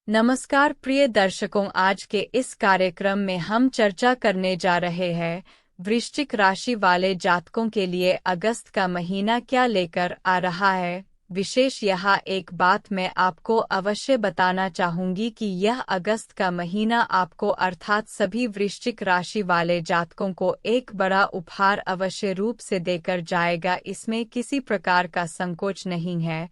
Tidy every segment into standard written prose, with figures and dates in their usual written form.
नमस्कार प्रिय दर्शकों, आज के इस कार्यक्रम में हम चर्चा करने जा रहे हैं वृश्चिक राशि वाले जातकों के लिए अगस्त का महीना क्या लेकर आ रहा है। विशेष यहाँ एक बात मैं आपको अवश्य बताना चाहूंगी कि यह अगस्त का महीना आपको अर्थात सभी वृश्चिक राशि वाले जातकों को एक बड़ा उपहार अवश्य रूप से देकर जाएगा। इसमें किसी प्रकार का संकोच नहीं है।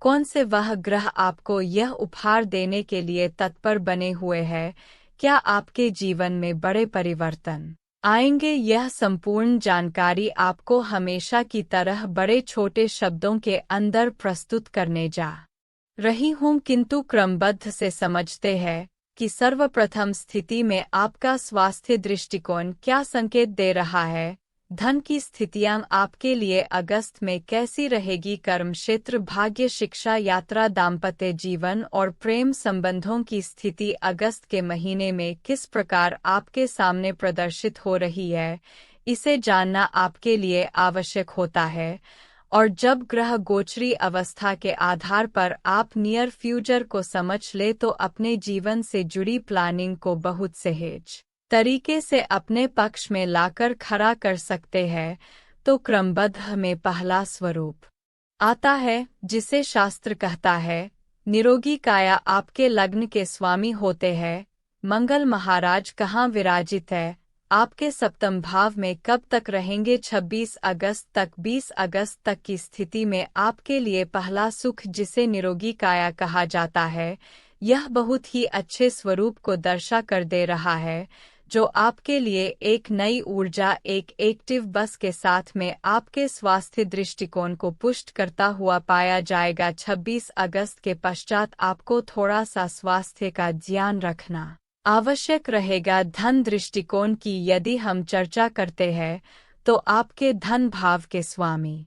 कौन से वह ग्रह आपको यह उपहार देने के लिए तत्पर बने हुए हैं? क्या आपके जीवन में बड़े परिवर्तन आएंगे? यह संपूर्ण जानकारी आपको हमेशा की तरह बड़े छोटे शब्दों के अंदर प्रस्तुत करने जा रही हूँ, किंतु क्रमबद्ध से समझते हैं कि सर्वप्रथम स्थिति में आपका स्वास्थ्य दृष्टिकोण क्या संकेत दे रहा है। धन की स्थितियां आपके लिए अगस्त में कैसी रहेगी? कर्म क्षेत्र, भाग्य, शिक्षा, यात्रा, दाम्पत्य जीवन और प्रेम संबंधों की स्थिति अगस्त के महीने में किस प्रकार आपके सामने प्रदर्शित हो रही है, इसे जानना आपके लिए आवश्यक होता है। और जब ग्रह गोचरी अवस्था के आधार पर आप नियर फ्यूचर को समझ ले तो अपने जीवन से जुड़ी प्लानिंग को बहुत सहज तरीके से अपने पक्ष में लाकर खड़ा कर सकते हैं। तो क्रमबद्ध में पहला स्वरूप आता है जिसे शास्त्र कहता है निरोगी काया। आपके लग्न के स्वामी होते हैं मंगल महाराज कहाँ विराजित है? आपके सप्तम भाव में कब तक रहेंगे? 26 अगस्त तक। 20 अगस्त तक की स्थिति में आपके लिए पहला सुख जिसे निरोगी काया कहा जाता है, यह बहुत ही अच्छे स्वरूप को दर्शा कर दे रहा है, जो आपके लिए एक नई ऊर्जा, एक एक्टिव बस के साथ में आपके स्वास्थ्य दृष्टिकोण को पुष्ट करता हुआ पाया जाएगा। 26 अगस्त के पश्चात आपको थोड़ा सा स्वास्थ्य का ध्यान रखना आवश्यक रहेगा। धन दृष्टिकोण की यदि हम चर्चा करते हैं तो आपके धन भाव के स्वामी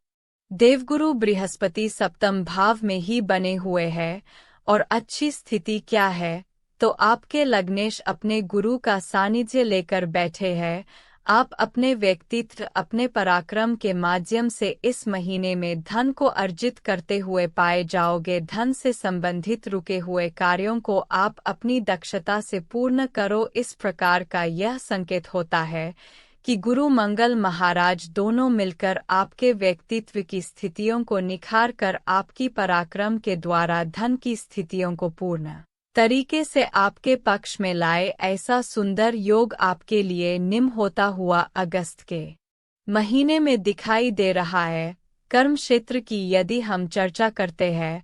देवगुरु बृहस्पति सप्तम भाव में ही बने हुए हैं। और अच्छी स्थिति क्या है? तो आपके लग्नेश अपने गुरु का सानिध्य लेकर बैठे हैं। आप अपने व्यक्तित्व, अपने पराक्रम के माध्यम से इस महीने में धन को अर्जित करते हुए पाए जाओगे। धन से संबंधित रुके हुए कार्यों को आप अपनी दक्षता से पूर्ण करो। इस प्रकार का यह संकेत होता है कि गुरु मंगल महाराज दोनों मिलकर आपके व्यक्तित्व की स्थितियों को निखार कर आपकी पराक्रम के द्वारा धन की स्थितियों को पूर्ण तरीके से आपके पक्ष में लाए। ऐसा सुंदर योग आपके लिए निम होता हुआ अगस्त के महीने में दिखाई दे रहा है। कर्म क्षेत्र की यदि हम चर्चा करते हैं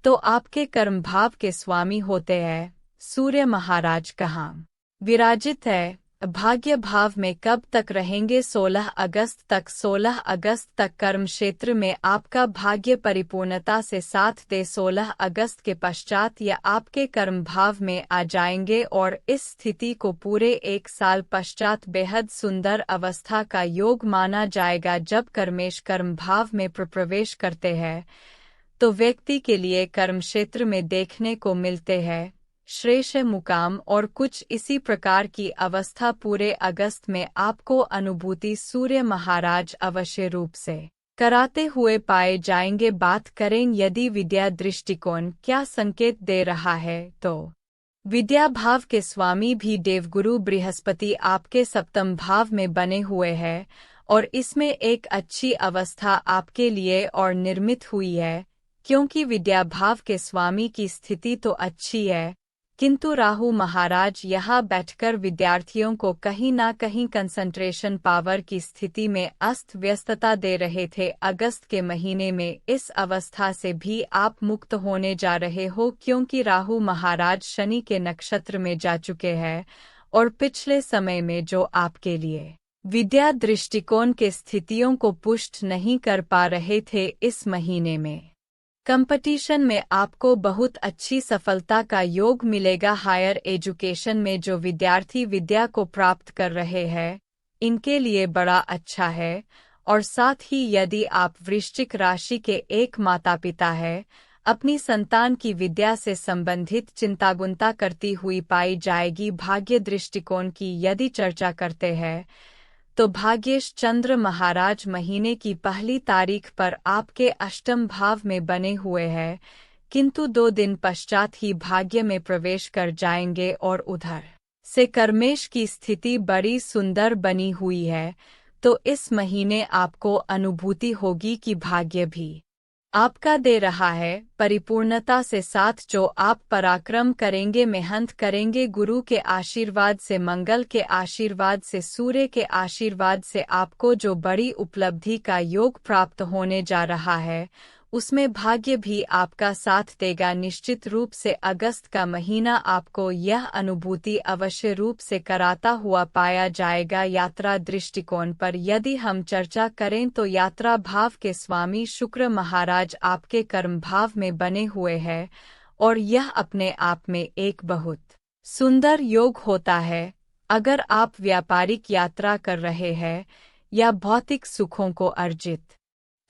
तो आपके कर्म भाव के स्वामी होते हैं सूर्य महाराज कहाँ विराजित है? भाग्य भाव में कब तक रहेंगे? 16 अगस्त तक। 16 अगस्त तक कर्म क्षेत्र में आपका भाग्य परिपूर्णता से साथ दे। 16 अगस्त के पश्चात यह आपके कर्म भाव में आ जाएंगे और इस स्थिति को पूरे एक साल पश्चात बेहद सुंदर अवस्था का योग माना जाएगा। जब कर्मेश कर्म भाव में प्रवेश करते हैं तो व्यक्ति के लिए कर्म क्षेत्र में देखने को मिलते हैं श्रेष्ठ मुकाम और कुछ इसी प्रकार की अवस्था पूरे अगस्त में आपको अनुभूति सूर्य महाराज अवश्य रूप से कराते हुए पाए जाएंगे। बात करें यदि विद्या दृष्टिकोण क्या संकेत दे रहा है तो विद्या भाव के स्वामी भी देवगुरु बृहस्पति आपके सप्तम भाव में बने हुए हैं और इसमें एक अच्छी अवस्था आपके लिए और निर्मित हुई है, क्योंकि विद्या भाव के स्वामी की स्थिति तो अच्छी है, किंतु राहु महाराज यहाँ बैठकर विद्यार्थियों को कहीं ना कहीं कंसंट्रेशन पावर की स्थिति में अस्त व्यस्तता दे रहे थे। अगस्त के महीने में इस अवस्था से भी आप मुक्त होने जा रहे हो, क्योंकि राहु महाराज शनि के नक्षत्र में जा चुके हैं और पिछले समय में जो आपके लिए विद्या दृष्टिकोण के स्थितियों को पुष्ट नहीं कर पा रहे थे, इस महीने में कंपटीशन में आपको बहुत अच्छी सफलता का योग मिलेगा। हायर एजुकेशन में जो विद्यार्थी विद्या को प्राप्त कर रहे हैं, इनके लिए बड़ा अच्छा है। और साथ ही यदि आप वृश्चिक राशि के एक माता पिता हैं, अपनी संतान की विद्या से संबंधित चिंतागुंता करती हुई पाई जाएगी। भाग्य दृष्टिकोण की यदि चर्चा करते हैं तो भाग्येश चंद्र महाराज महीने की पहली तारीख पर आपके अष्टम भाव में बने हुए हैं, किंतु 2 दिन पश्चात ही भाग्य में प्रवेश कर जाएंगे और उधर से कर्मेश की स्थिति बड़ी सुंदर बनी हुई है। तो इस महीने आपको अनुभूति होगी कि भाग्य भी आपका दे रहा है परिपूर्णता से साथ। जो आप पराक्रम करेंगे, मेहनत करेंगे, गुरु के आशीर्वाद से, मंगल के आशीर्वाद से, सूर्य के आशीर्वाद से आपको जो बड़ी उपलब्धि का योग प्राप्त होने जा रहा है, उसमें भाग्य भी आपका साथ देगा। निश्चित रूप से अगस्त का महीना आपको यह अनुभूति अवश्य रूप से कराता हुआ पाया जाएगा। यात्रा दृष्टिकोण पर यदि हम चर्चा करें तो यात्रा भाव के स्वामी शुक्र महाराज आपके कर्म भाव में बने हुए हैं और यह अपने आप में एक बहुत सुंदर योग होता है। अगर आप व्यापारिक यात्रा कर रहे हैं या भौतिक सुखों को अर्जित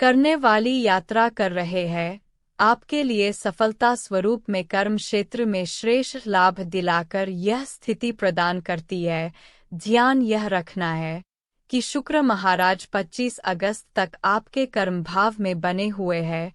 करने वाली यात्रा कर रहे हैं, आपके लिए सफलता स्वरूप में कर्म क्षेत्र में श्रेष्ठ लाभ दिलाकर यह स्थिति प्रदान करती है। ध्यान यह रखना है कि शुक्र महाराज 25 अगस्त तक आपके कर्म भाव में बने हुए हैं।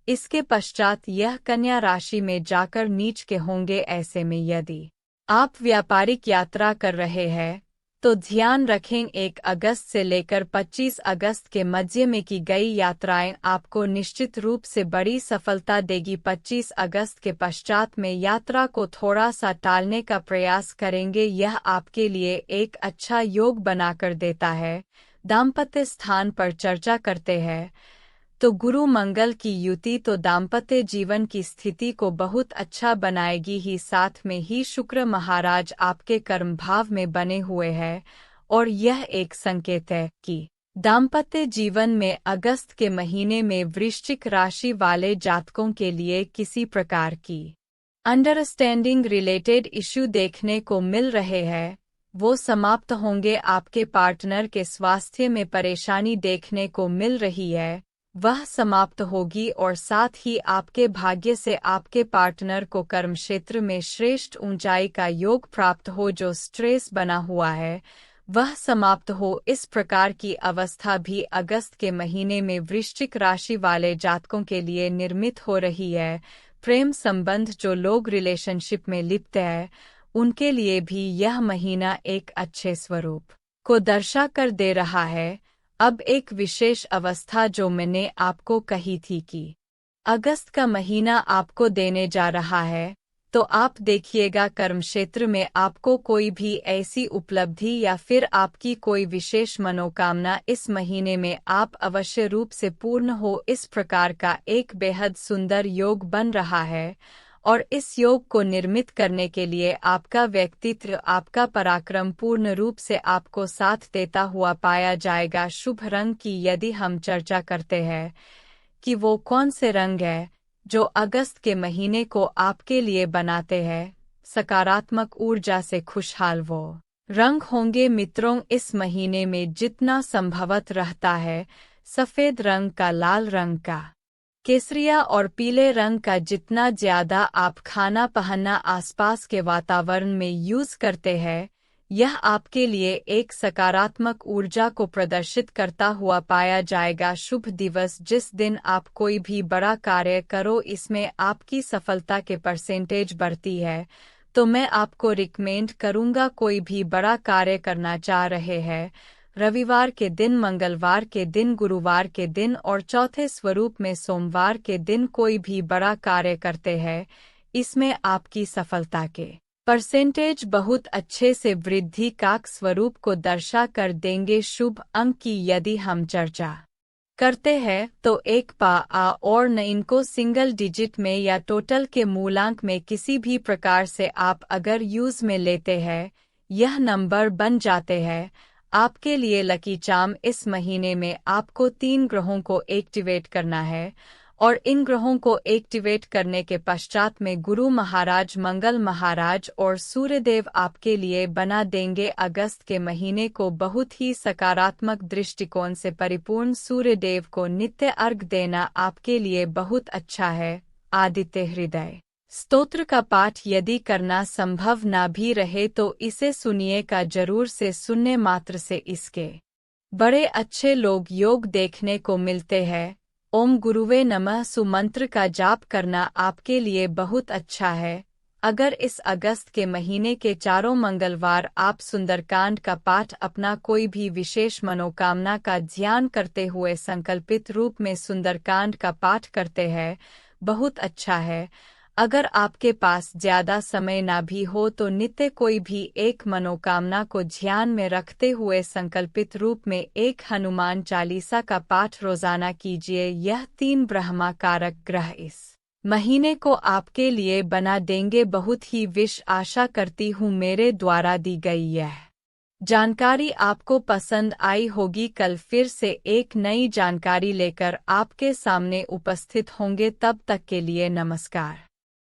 इसके पश्चात यह कन्या राशि में जाकर नीच के होंगे। ऐसे में यदि आप व्यापारिक यात्रा कर रहे हैं तो ध्यान रखें 1 अगस्त से लेकर 25 अगस्त के मध्य में की गई यात्राएं आपको निश्चित रूप से बड़ी सफलता देगी। 25 अगस्त के पश्चात में यात्रा को थोड़ा सा टालने का प्रयास करेंगे, यह आपके लिए एक अच्छा योग बनाकर देता है। दाम्पत्य स्थान पर चर्चा करते हैं तो गुरु मंगल की युति तो दाम्पत्य जीवन की स्थिति को बहुत अच्छा बनाएगी ही। साथ में ही शुक्र महाराज आपके कर्म भाव में बने हुए हैं और यह एक संकेत है कि दाम्पत्य जीवन में अगस्त के महीने में वृश्चिक राशि वाले जातकों के लिए किसी प्रकार की अंडरस्टैंडिंग रिलेटेड इश्यू देखने को मिल रहे हैं, वो समाप्त होंगे। आपके पार्टनर के स्वास्थ्य में परेशानी देखने को मिल रही है, वह समाप्त होगी और साथ ही आपके भाग्य से आपके पार्टनर को कर्म क्षेत्र में श्रेष्ठ ऊंचाई का योग प्राप्त हो। जो स्ट्रेस बना हुआ है वह समाप्त हो। इस प्रकार की अवस्था भी अगस्त के महीने में वृश्चिक राशि वाले जातकों के लिए निर्मित हो रही है। प्रेम संबंध जो लोग रिलेशनशिप में लिप्त हैं, उनके लिए भी यह महीना एक अच्छे स्वरूप को दर्शा कर दे रहा है। अब एक विशेष अवस्था जो मैंने आपको कही थी कि अगस्त का महीना आपको देने जा रहा है, तो आप देखिएगा कर्म क्षेत्र में आपको कोई भी ऐसी उपलब्धि या फिर आपकी कोई विशेष मनोकामना इस महीने में आप अवश्य रूप से पूर्ण हो। इस प्रकार का एक बेहद सुंदर योग बन रहा है और इस योग को निर्मित करने के लिए आपका व्यक्तित्व, आपका पराक्रम पूर्ण रूप से आपको साथ देता हुआ पाया जाएगा। शुभ रंग की यदि हम चर्चा करते हैं कि वो कौन से रंग है जो अगस्त के महीने को आपके लिए बनाते हैं सकारात्मक ऊर्जा से खुशहाल, वो रंग होंगे मित्रों इस महीने में जितना संभवत रहता है सफ़ेद रंग का, लाल रंग का, केसरिया और पीले रंग का जितना ज्यादा आप खाना पहनना आसपास के वातावरण में यूज करते हैं, यह आपके लिए एक सकारात्मक ऊर्जा को प्रदर्शित करता हुआ पाया जाएगा। शुभ दिवस जिस दिन आप कोई भी बड़ा कार्य करो, इसमें आपकी सफलता के परसेंटेज बढ़ती है, तो मैं आपको रिकमेंड करूंगा कोई भी बड़ा कार्य करना चाह रहे हैं, रविवार के दिन, मंगलवार के दिन, गुरुवार के दिन और चौथे स्वरूप में सोमवार के दिन कोई भी बड़ा कार्य करते हैं, इसमें आपकी सफलता के परसेंटेज बहुत अच्छे से वृद्धि का स्वरूप को दर्शा कर देंगे। शुभ अंक की यदि हम चर्चा करते हैं तो 1 पा और 9 इनको सिंगल डिजिट में या टोटल के मूलांक में किसी भी प्रकार से आप अगर यूज में लेते हैं, यह नंबर बन जाते हैं। आपके लिए लकी चार्म इस महीने में आपको 3 ग्रहों को एक्टिवेट करना है और इन ग्रहों को एक्टिवेट करने के पश्चात में गुरु महाराज, मंगल महाराज और सूर्यदेव आपके लिए बना देंगे अगस्त के महीने को बहुत ही सकारात्मक दृष्टिकोण से परिपूर्ण। सूर्यदेव को नित्य अर्घ देना आपके लिए बहुत अच्छा है। आदित्य हृदय स्तोत्र का पाठ यदि करना संभव ना भी रहे तो इसे सुनिएगा जरूर से, सुनने मात्र से इसके बड़े अच्छे लोग योग देखने को मिलते हैं। ओम गुरुवे नमः सुमंत्र का जाप करना आपके लिए बहुत अच्छा है। अगर इस अगस्त के महीने के चारों मंगलवार आप सुंदरकांड का पाठ अपना कोई भी विशेष मनोकामना का ध्यान करते हुए संकल्पित रूप में सुंदरकांड का पाठ करते हैं, बहुत अच्छा है। अगर आपके पास ज्यादा समय ना भी हो तो नित्य कोई भी एक मनोकामना को ध्यान में रखते हुए संकल्पित रूप में एक हनुमान चालीसा का पाठ रोजाना कीजिए। यह 3 ब्रह्मा कारक ग्रह इस महीने को आपके लिए बना देंगे बहुत ही विश। आशा करती हूँ मेरे द्वारा दी गई यह जानकारी आपको पसंद आई होगी। कल फिर से एक नई जानकारी लेकर आपके सामने उपस्थित होंगे, तब तक के लिए नमस्कार।